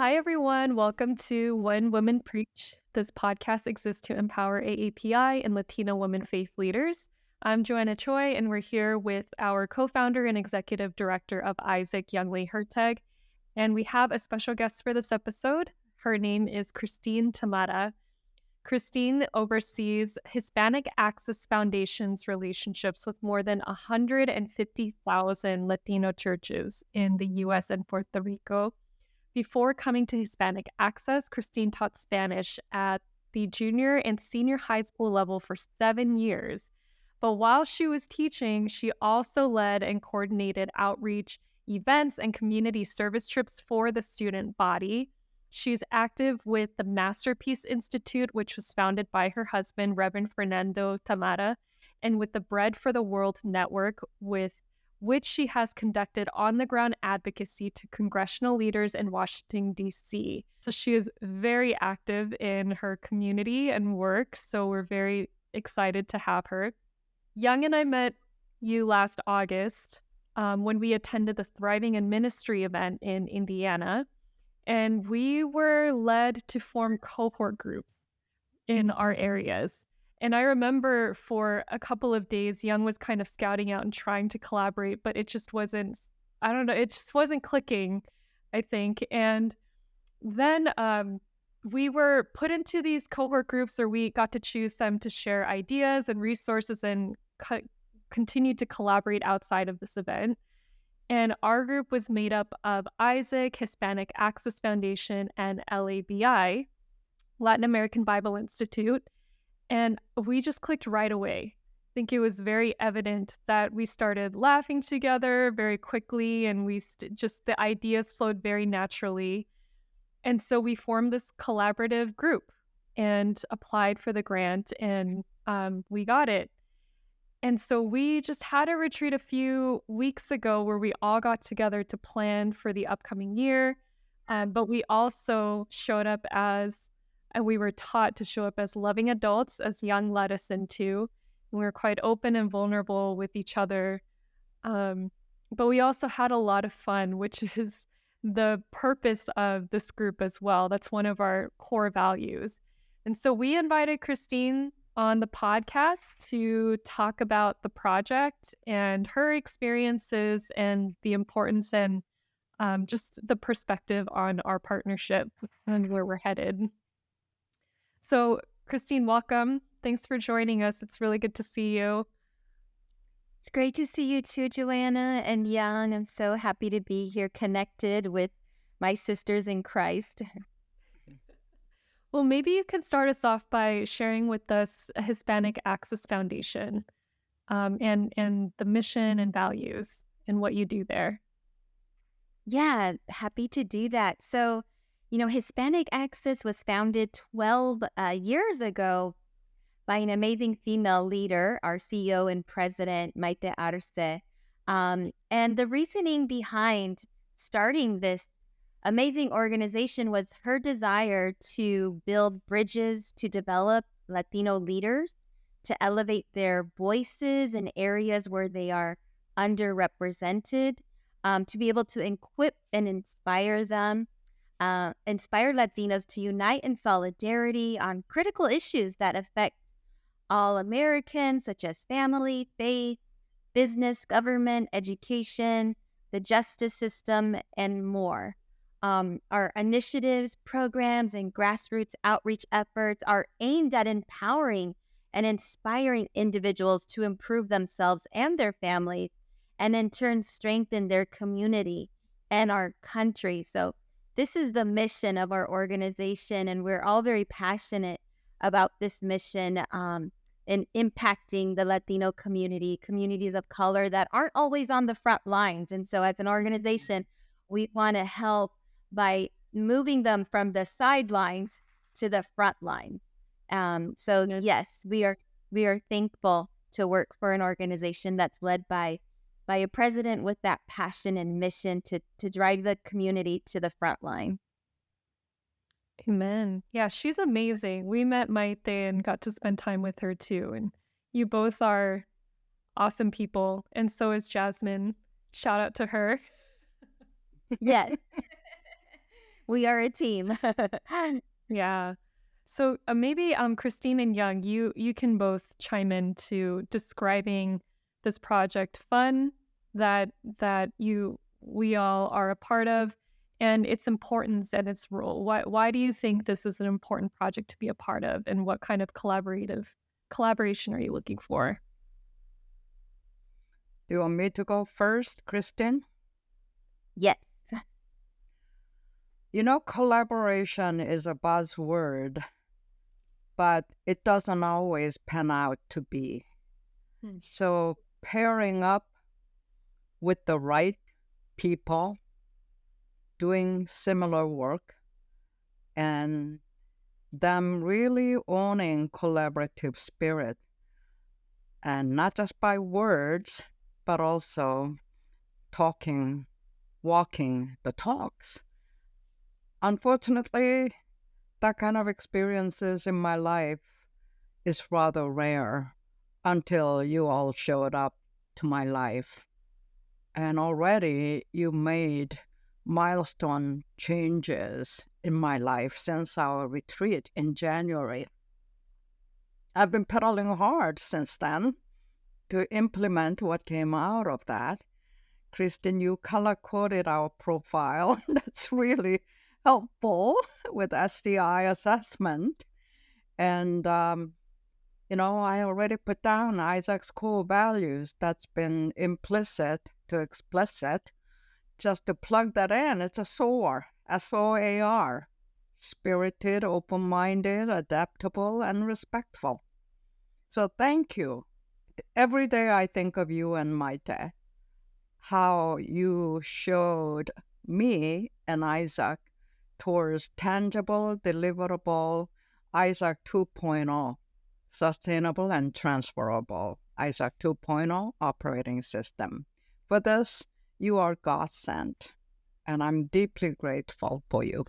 Hi, everyone. Welcome to When Women Preach. This podcast exists to empower AAPI and Latino women faith leaders. I'm Joanna Choi, and we're here with our co-founder and executive director of Isaac, Young-Lee Herteg. And we have a special guest for this episode. Her name is Christine Tamara. Christine oversees Hispanic Access Foundation's relationships with more than 150,000 Latino churches in the U.S. and Puerto Rico. Before coming to Hispanic Access, Christine taught Spanish at the junior and senior high school level for 7 years. But while she was teaching, she also led and coordinated outreach events and community service trips for the student body. She's active with the Masterpiece Institute, which was founded by her husband, Reverend Fernando Tamara, and with the Bread for the World Network, with which she has conducted on-the-ground advocacy to congressional leaders in Washington, D.C. So she is very active in her community and work, so we're very excited to have her. Young and I met you last August when we attended the Thriving in Ministry event in Indiana, and we were led to form cohort groups in our areas. And I remember for a couple of days, Young was kind of scouting out and trying to collaborate, but it just wasn't, it just wasn't clicking, I think. And then we were put into these cohort groups, or we got to choose them to share ideas and resources and continue to collaborate outside of this event. And our group was made up of Isaac, Hispanic Access Foundation, and LABI, Latin American Bible Institute. And we just clicked right away. I think it was very evident that we started laughing together very quickly, and we just the ideas flowed very naturally. And so we formed this collaborative group and applied for the grant, and we got it. And so we just had a retreat a few weeks ago where we all got together to plan for the upcoming year. But we also showed up and we were taught to show up as loving adults, as Young led us into. And we were quite open and vulnerable with each other. But we also had a lot of fun, which is the purpose of this group as well. That's one of our core values. And so we invited Christine on the podcast to talk about the project and her experiences and the importance and just the perspective on our partnership and where we're headed. So, Christine, welcome. Thanks for joining us. It's really good to see you. It's great to see you too, Joanna and Young. I'm so happy to be here connected with my sisters in Christ. Well, maybe you can start us off by sharing with us Hispanic Access Foundation and the mission and values and what you do there. Yeah, happy to do that. So, Hispanic Access was founded 12 years ago by an amazing female leader, our CEO and president, Maite Arce. And the reasoning behind starting this amazing organization was her desire to build bridges to develop Latino leaders, to elevate their voices in areas where they are underrepresented, to be able to equip and inspire them, inspire Latinos to unite in solidarity on critical issues that affect all Americans, such as family, faith, business, government, education, the justice system, and more. Our initiatives, programs, and grassroots outreach efforts are aimed at empowering and inspiring individuals to improve themselves and their families, and in turn strengthen their community and our country. So this is the mission of our organization, and we're all very passionate about this mission in impacting the Latino community, communities of color that aren't always on the front lines. And so as an organization, we want to help by moving them from the sidelines to the front line. Yes, we are thankful to work for an organization that's led by a president with that passion and mission to drive the community to the front line. Amen. Yeah, she's amazing. We met Maite and got to spend time with her too. And you both are awesome people. And so is Jasmine. Shout out to her. Yes. We are a team. Yeah. So maybe Christine and Young, you can both chime in to describing this project F.U.N that we all are a part of and its importance and its role. Why do you think this is an important project to be a part of, and what kind of collaboration are you looking for? Do you want me to go first, Christine? Yes. Collaboration is a buzzword, but it doesn't always pan out to be. So pairing up with the right people doing similar work and them really owning collaborative spirit, and not just by words, but also talking, walking the talks. Unfortunately, that kind of experiences in my life is rather rare until you all showed up to my life. And already you made milestone changes in my life since our retreat in January. I've been pedaling hard since then to implement what came out of that. Kristen, you color-coded our profile. That's really helpful with SDI assessment. And, I already put down Isaac's core values. That's been implicit to explicit. Just to plug that in, it's a SOAR, SOAR, spirited, open-minded, adaptable, and respectful. So thank you. Every day I think of you and Maite, how you showed me and Isaac towards tangible, deliverable Isaac 2.0, sustainable and transferable Isaac 2.0 operating system. For this, you are God sent, and I'm deeply grateful for you.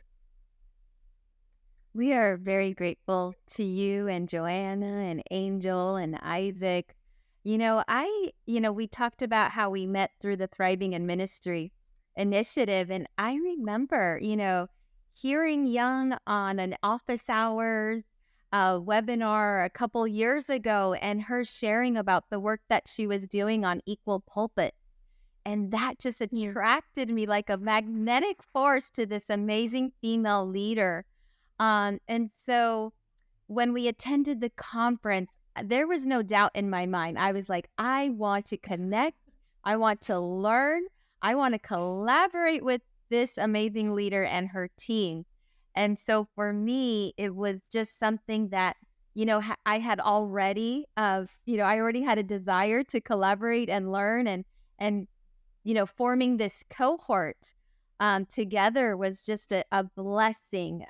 We are very grateful to you and Joanna and Angel and Isaac. We talked about how we met through the Thriving in Ministry initiative. And I remember, hearing Young on an office hours webinar a couple years ago and her sharing about the work that she was doing on Equal Pulpit. And that just attracted me like a magnetic force to this amazing female leader. And so when we attended the conference, there was no doubt in my mind. I was like, I want to connect. I want to learn. I want to collaborate with this amazing leader and her team. And so for me, it was just something that, I had already, I already had a desire to collaborate and learn and forming this cohort together was just a blessing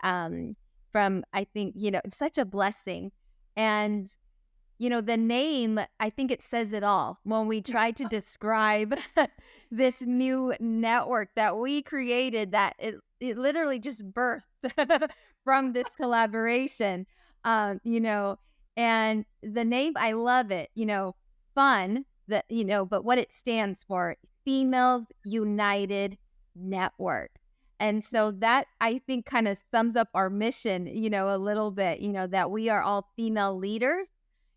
from, I think, such a blessing. And, the name, I think it says it all. When we try to describe this new network that we created, that it literally just birthed from this collaboration, and the name, I love it, F.U.N, but what it stands for, Females United Network. And so that, I think, kind of sums up our mission, a little bit, that we are all female leaders,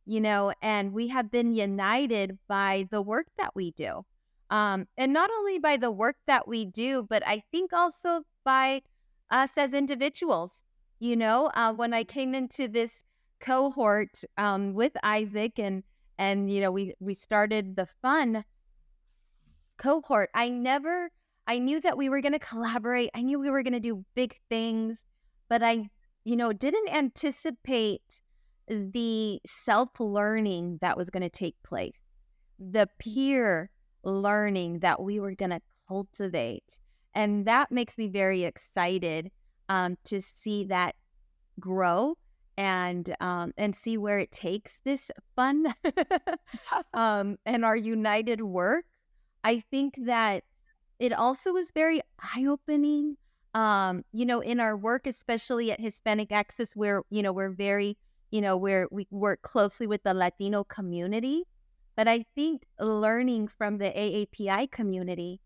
and we have been united by the work that we do. And not only by the work that we do, but I think also by us as individuals. When I came into this cohort with Isaac and we started the F.U.N cohort, I knew that we were going to collaborate. I knew we were going to do big things, but I, didn't anticipate the self-learning that was going to take place, the peer learning that we were going to cultivate. And that makes me very excited to see that grow and see where it takes this F.U.N and our united work. I think that it also is very eye-opening, in our work, especially at Hispanic Access, where, we're very, where we work closely with the Latino community. But I think learning from the AAPI community,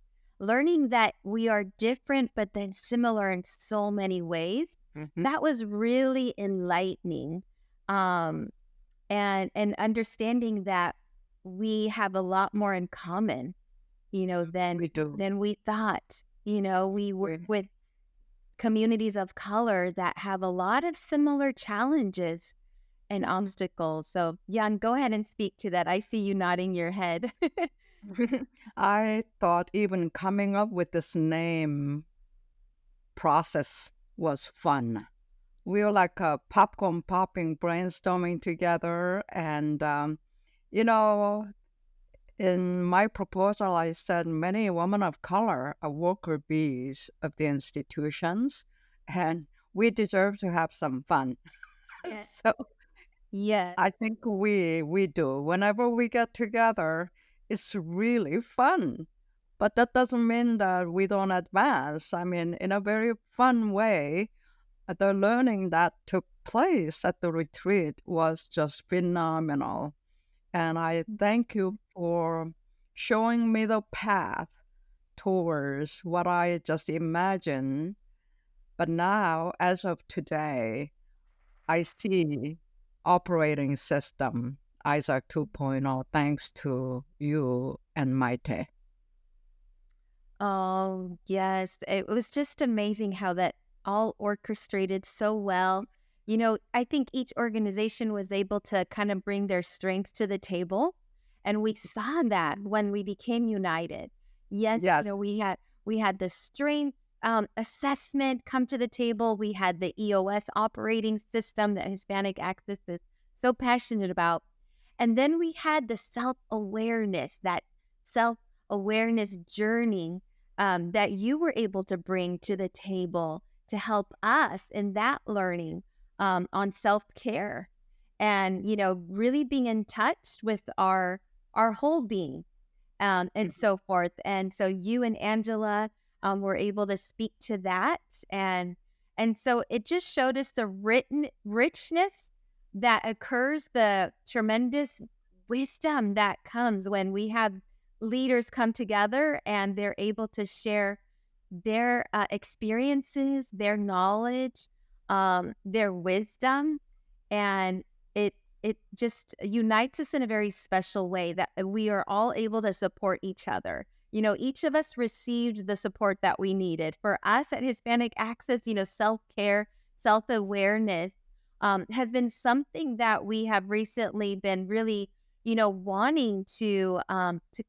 learning that we are different, but then similar in so many ways. Mhm. That was really enlightening. Um, and understanding that we have a lot more in common, We do. than we thought. We work We, with communities of color that have a lot of similar challenges and obstacles. So, Jan, go ahead and speak to that. I see you nodding your head. I thought even coming up with this name process was fun. We were like popcorn popping, brainstorming together. And, you know, in my proposal, I said many women of color are worker bees of the institutions, and we deserve to have some fun. Yes. So Yes. I think we do. Whenever we get together, it's really fun. But that doesn't mean that we don't advance. I mean, in a very fun way, the learning that took place at the retreat was just phenomenal. And I thank you for showing me the path towards what I just imagined. But now, as of today, I see operating system Isaac 2.0 thanks to you and Maite. Oh, yes. It was just amazing how that all orchestrated so well. I think each organization was able to kind of bring their strengths to the table. And we saw that when we became united. Yes, Yes. we had the strength assessment come to the table. We had the EOS operating system that Hispanic Access is so passionate about. And then we had the self-awareness, that self-awareness journey that you were able to bring to the table to help us in that learning on self-care and really being in touch with our whole being and so forth. And so you and Angela were able to speak to that, and so it just showed us the richness that occurs, the tremendous wisdom that comes when we have leaders come together and they're able to share their experiences, their knowledge, their wisdom, and it just unites us in a very special way that we are all able to support each other. Each of us received the support that we needed. For us at Hispanic Access, self-care, self-awareness has been something that we have recently been really, wanting to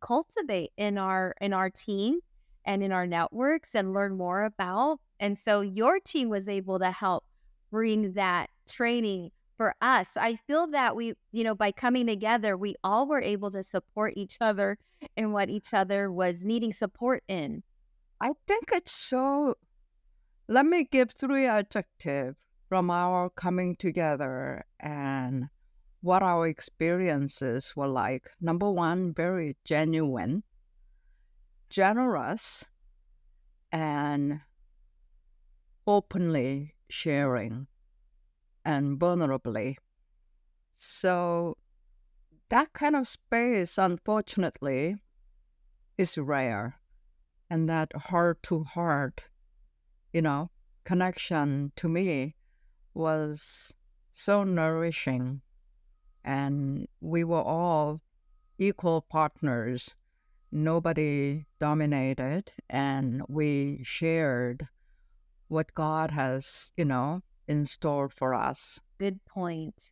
cultivate in our team and in our networks and learn more about. And so your team was able to help bring that training for us. I feel that we, by coming together, we all were able to support each other in what each other was needing support in. I think it's so. Let me give three adjectives from our coming together and what our experiences were like. Number one, very genuine, generous, and openly sharing and vulnerably. So that kind of space, unfortunately, is rare. And that heart to heart, connection to me was so nourishing. And we were all equal partners. Nobody dominated. And we shared what God has, in store for us. Good point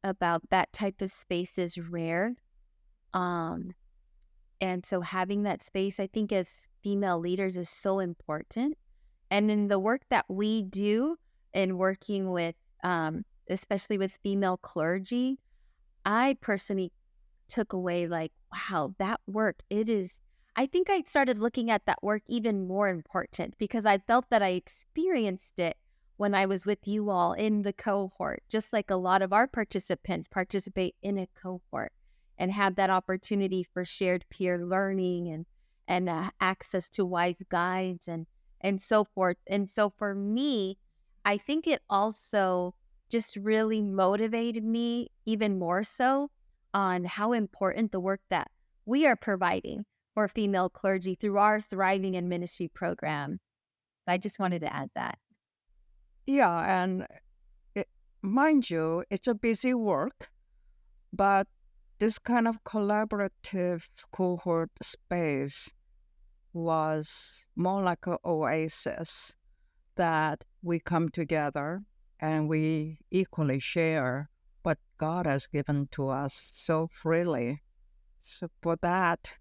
about that type of space is rare. Um, and so having that space, I think as female leaders is so important. And in the work that we do in working with, especially with female clergy, I personally took away like, wow, that work, I think I started looking at that work even more important because I felt that I experienced it when I was with you all in the cohort, just like a lot of our participants participate in a cohort and have that opportunity for shared peer learning and access to wise guides and so forth. And so for me, I think it also just really motivated me even more so on how important the work that we are providing or female clergy through our Thriving in Ministry program. I just wanted to add that. Yeah, and it, mind you, it's a busy work, but this kind of collaborative cohort space was more like an oasis that we come together and we equally share what God has given to us so freely. So for that,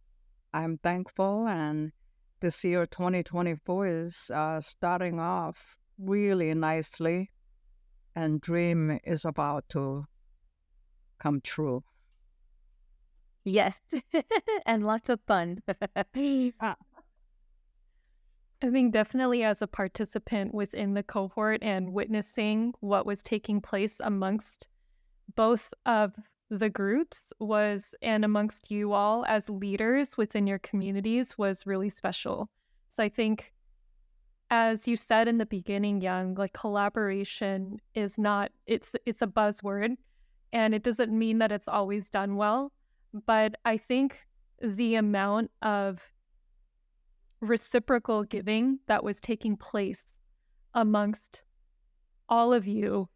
I'm thankful, and this year 2024 is starting off really nicely, and dream is about to come true. Yes. And lots of fun. Ah, I think definitely as a participant within the cohort and witnessing what was taking place amongst both of the groups and amongst you all as leaders within your communities was really special. So I think, as you said in the beginning, Young, like collaboration is not, it's a buzzword, and it doesn't mean that it's always done well. But I think the amount of reciprocal giving that was taking place amongst all of you.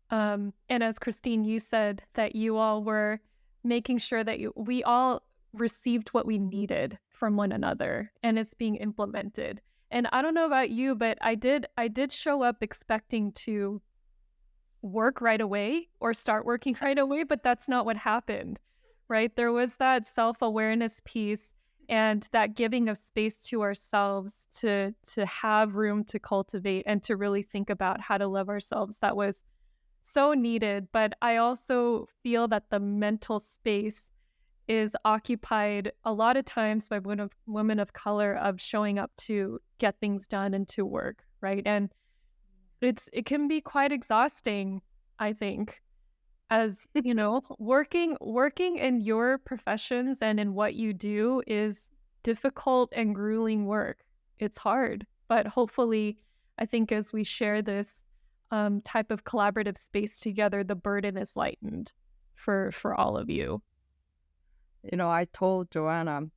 And as Christine, you said that you all were making sure that we all received what we needed from one another, and it's being implemented. And I don't know about you, but I did show up expecting to work right away or start working right away, but that's not what happened, right? There was that self-awareness piece and that giving of space to ourselves to have room to cultivate and to really think about how to love ourselves. That was so needed. But I also feel that the mental space is occupied a lot of times by women of color of showing up to get things done and to work, right? And it can be quite exhausting, I think, as you know, working in your professions and in what you do is difficult and grueling work. It's hard, but hopefully, I think as we share this type of collaborative space together, the burden is lightened for all of you. You know, I told Joanna,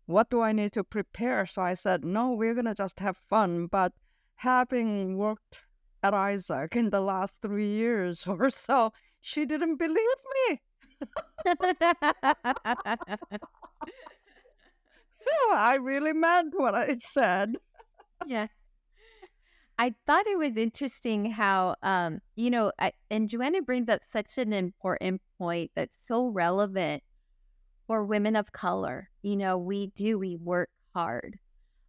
what do I need to prepare? So I said, no, we're going to just have fun. But having worked at Isaac in the last 3 years or so, she didn't believe me. I really meant what I said. Yeah. I thought it was interesting how, and Joanna brings up such an important point that's so relevant for women of color. We work hard.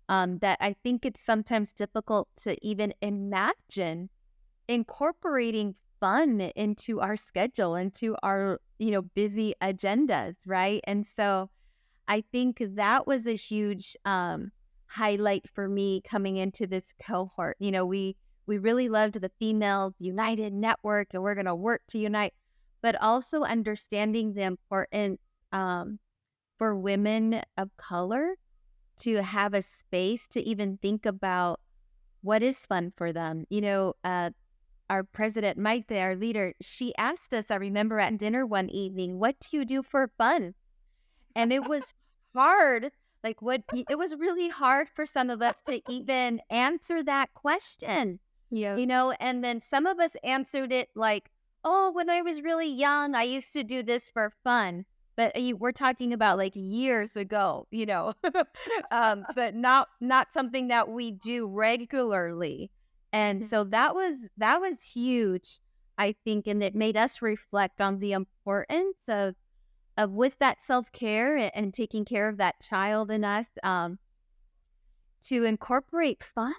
That I think it's sometimes difficult to even imagine incorporating fun into our schedule, into our, busy agendas, right? And so I think that was a huge highlight for me coming into this cohort. We really loved the Female United Network, and we're going to work to unite, but also understanding the importance for women of color to have a space to even think about what is fun for them. Our president, Mike, our leader, she asked us, I remember at dinner one evening, what do you do for fun? And it was hard. It was really hard for some of us to even answer that question. Yeah. And then some of us answered it like, oh, when I was really young, I used to do this for fun. But we're talking about like years ago, but not something that we do regularly. And so that was huge, I think, and it made us reflect on the importance of with that self-care and taking care of that child in us, to incorporate fun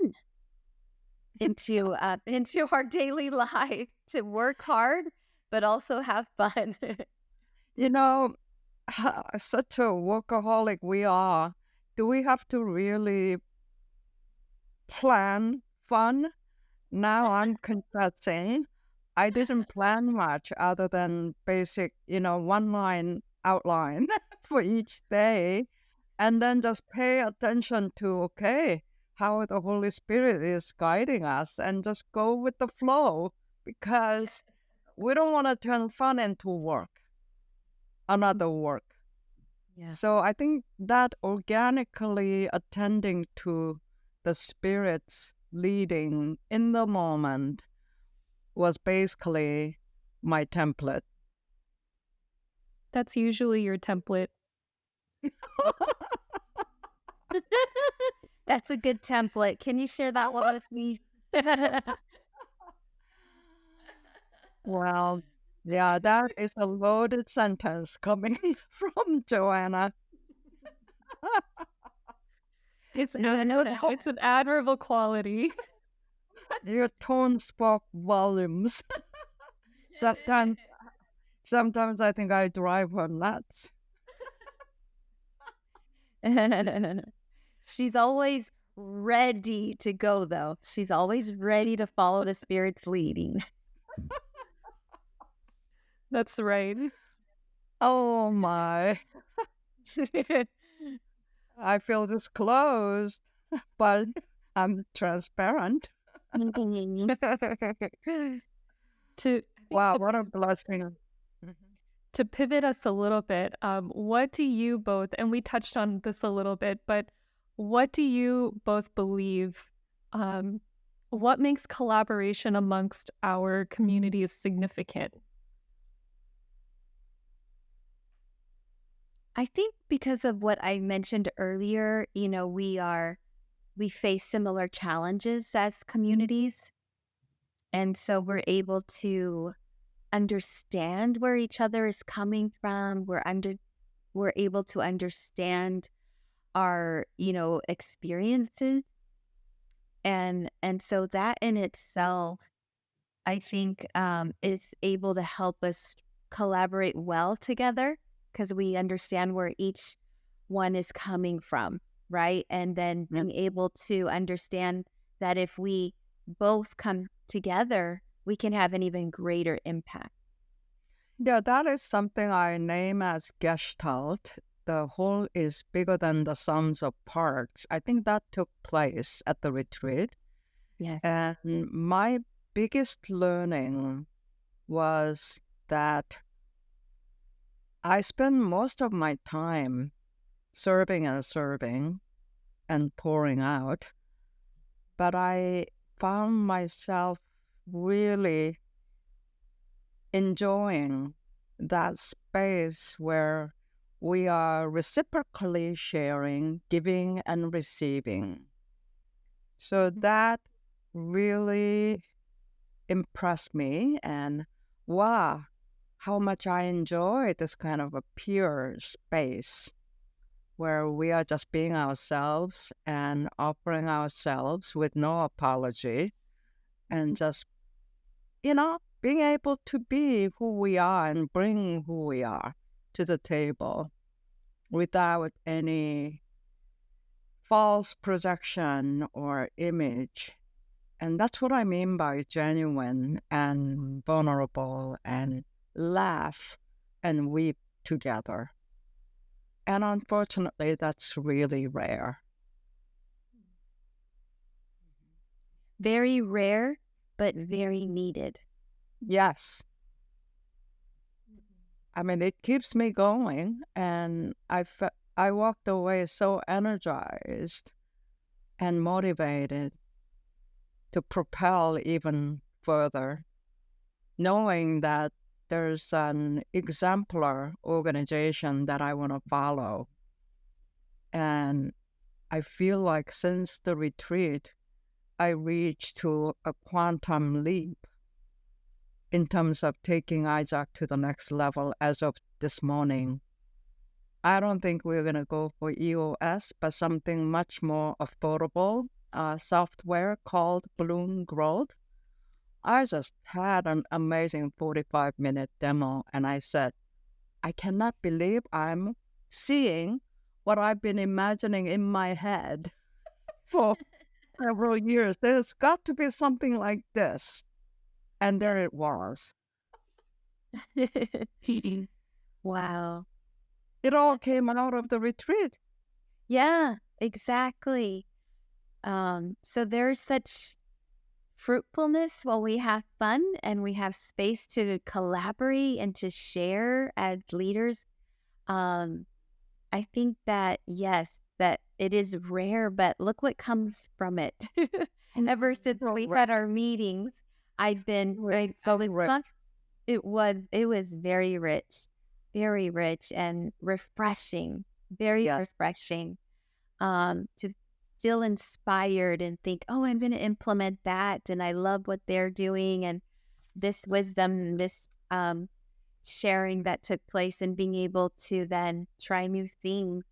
into our daily life, to work hard but also have fun. Such a workaholic we are. Do we have to really plan fun? Now I'm confessing, I didn't plan much other than basic, one line outline for each day, and then just pay attention to, okay, how the Holy Spirit is guiding us, and just go with the flow, because we don't want to turn fun into work, another work. Yeah. So I think that organically attending to the spirits leading in the moment was basically my template. That's usually your template. That's a good template. Can you share that one with me? Well, yeah, that is a loaded sentence coming from Joanna. It's an admirable quality. Your tone spoke volumes. Sometimes, sometimes I think I drive her nuts. She's always ready to go, though. She's always ready to follow the spirit's leading. That's right. Oh my. I feel disclosed, but I'm transparent. To Wow, what a blessing. to pivot us a little bit, what do you both, and we touched on this a little bit, but what do you both believe? What makes collaboration amongst our communities significant? I think because of what I mentioned earlier, we face similar challenges as communities. And so we're able to understand where each other is coming from. We're able to understand our, experiences. And so that in itself, I think, is able to help us collaborate well together because we understand where each one is coming from, right? And then Yeah. being able to understand that if we both come together, we can have an even greater impact. Yeah, that is something I name as Gestalt. The whole is bigger than the sums of parts. I think that took place at the retreat. Yes. And my biggest learning was that I spend most of my time serving and pouring out, but I found myself really enjoying that space where we are reciprocally sharing, giving and receiving. So that really impressed me, and wow, how much I enjoy this kind of a pure space where we are just being ourselves and offering ourselves with no apology and just, being able to be who we are and bring who we are to the table without any false projection or image. And that's what I mean by genuine and vulnerable and laugh and weep together. And unfortunately, that's really rare. Very rare, but very needed. Yes. I mean, it keeps me going. And I walked away so energized and motivated to propel even further, knowing that there's an exemplar organization that I want to follow. And I feel like since the retreat, I reached to a quantum leap in terms of taking Isaac to the next level as of this morning. I don't think we're going to go for EOS, but something much more affordable, software called Balloon Growth. I just had an amazing 45-minute demo, and I said, I cannot believe I'm seeing what I've been imagining in my head for several years. There's got to be something like this. And there it was. Wow. It all came out of the retreat. Yeah, exactly. So there's such fruitfulness while we have fun and we have space to collaborate and to share as leaders. I think that, yes, that it is rare, but look what comes from it. Ever since we had our meetings, I've been it was very rich and refreshing, very refreshing. To feel inspired and think, oh, I'm going to implement that, and I love what they're doing, and this wisdom, and this sharing that took place, and being able to then try new things.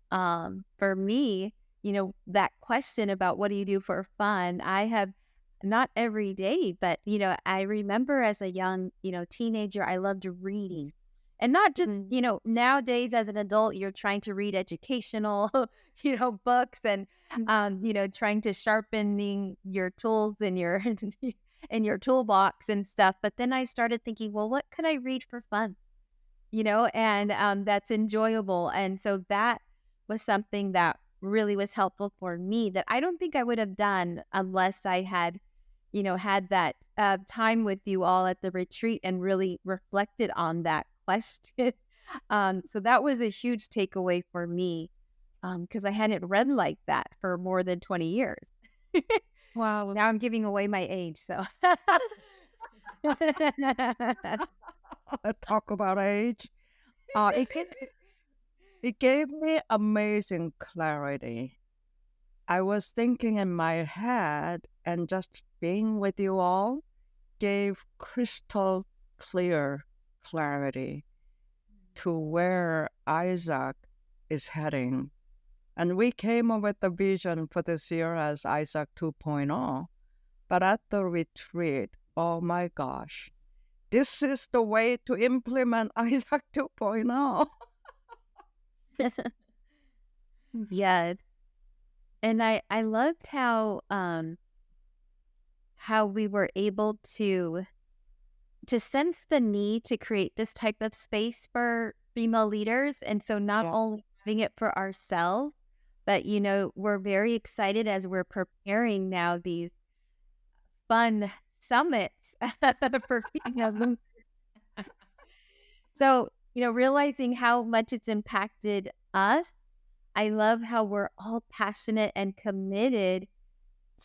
For me, that question about what do you do for fun, I have not every day, but, I remember as a young, teenager, I loved reading. And not just, nowadays as an adult, you're trying to read educational, books, and, trying to sharpening your tools in your in your toolbox and stuff. But then I started thinking, well, what could I read for fun? And that's enjoyable. And so that was something that really was helpful for me that I don't think I would have done unless I had, had that time with you all at the retreat and really reflected on that question. So that was a huge takeaway for me because I hadn't read like that for more than 20 years. Wow. Now I'm giving away my age, so. Talk about age. It gave me amazing clarity. I was thinking in my head, and just being with you all gave crystal clear clarity to where Isaac is heading. And we came up with the vision for this year as Isaac 2.0. But at the retreat, oh my gosh, this is the way to implement Isaac 2.0. Yes. And I loved how we were able to sense the need to create this type of space for female leaders. And so not only having it for ourselves, but, we're very excited as we're preparing now these fun summits for female leaders. So, realizing how much it's impacted us, I love how we're all passionate and committed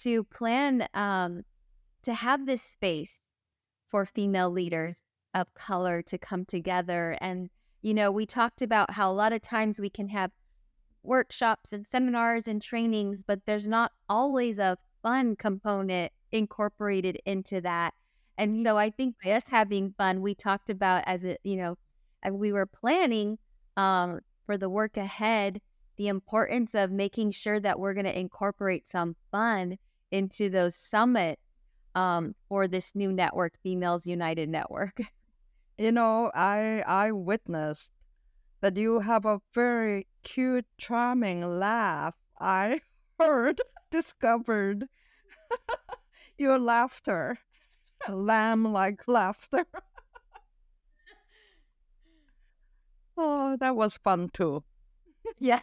to plan to have this space for female leaders of color to come together. And, we talked about how a lot of times we can have workshops and seminars and trainings, but there's not always a fun component incorporated into that. And, I think by us having fun, we talked about as we were planning for the work ahead, the importance of making sure that we're going to incorporate some fun into those summits for this new network, Females United Network. I witnessed that you have a very cute, charming laugh. I discovered your laughter, lamb-like laughter. Oh, that was fun too. Yeah.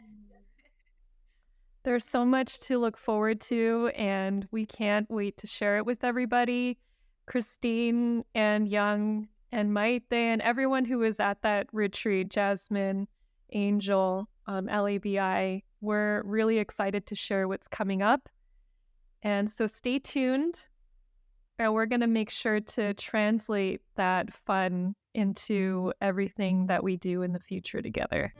There's so much to look forward to, and we can't wait to share it with everybody. Christine and Young and Maite and everyone who was at that retreat, Jasmine, Angel, LABI, we're really excited to share what's coming up. And so stay tuned. And we're going to make sure to translate that fun into everything that we do in the future together.